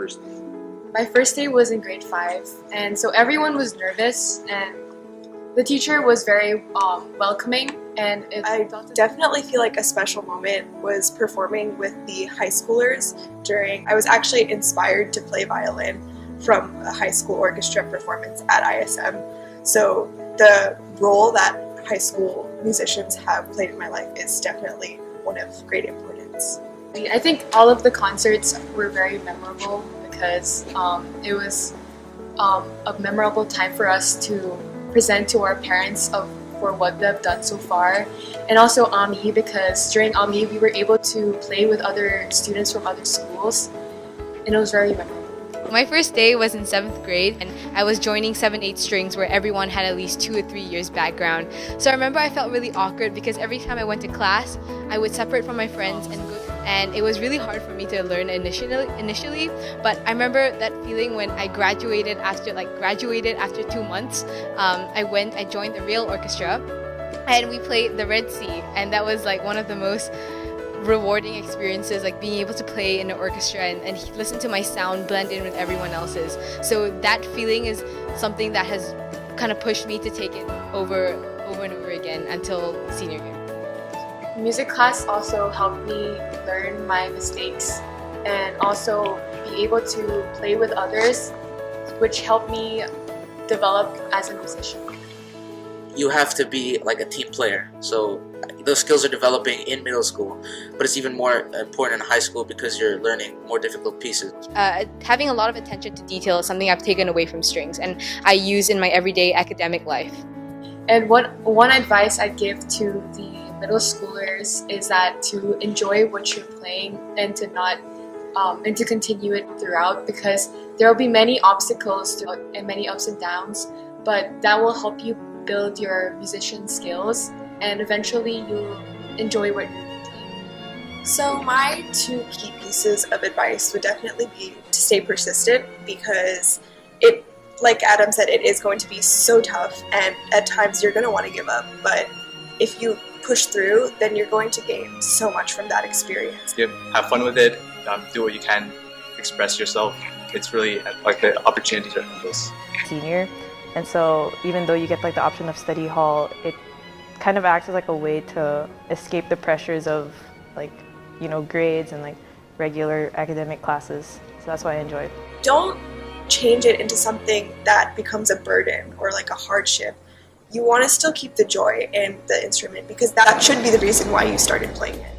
first day? My first day was in grade 5, and so everyone was nervous, and the teacher was very welcoming, and I definitely feel like a special moment was performing with the high schoolers I was actually inspired to play violin from a high school orchestra performance at ISM. So the role that high school musicians have played in my life is definitely one of great importance. I think all of the concerts were very memorable because it was a memorable time for us to present to our parents for what they've done so far, and also AMI, because during AMI we were able to play with other students from other schools, and it was very memorable. My first day was in 7th grade, and I was joining 7/8 strings where everyone had at least 2 or 3 years background. So I remember I felt really awkward because every time I went to class, I would separate from my friends and it was really hard for me to learn initially. But I remember that feeling when I graduated after 2 months. I joined the Real Orchestra, and we played the Red Sea, and that was like one of the most rewarding experiences, like being able to play in an orchestra and listen to my sound blend in with everyone else's. So that feeling is something that has kind of pushed me to take it over and over again until senior year. Music class also helped me learn my mistakes and also be able to play with others, which helped me develop as a musician. You have to be like a team player, so those skills are developing in middle school, but it's even more important in high school because you're learning more difficult pieces. Having a lot of attention to detail is something I've taken away from strings, and I use in my everyday academic life. And one advice I give to the middle schoolers is that to enjoy what you're playing and to not and to continue it throughout, because there will be many obstacles and many ups and downs, but that will help you build your musician skills, and eventually you'll enjoy what you're playing. So my 2 key pieces of advice would definitely be to stay persistent, because like Adam said, it is going to be so tough, and at times you're going to want to give up, but if you push through, then you're going to gain so much from that experience. Have fun with it, do what you can, express yourself. It's really like the opportunities are endless. Senior, and so even though you get like the option of study hall, it kind of acts as like a way to escape the pressures of grades and like regular academic classes. So that's why I enjoy it. Don't change it into something that becomes a burden or like a hardship. You want to still keep the joy in the instrument, because that should be the reason why you started playing it.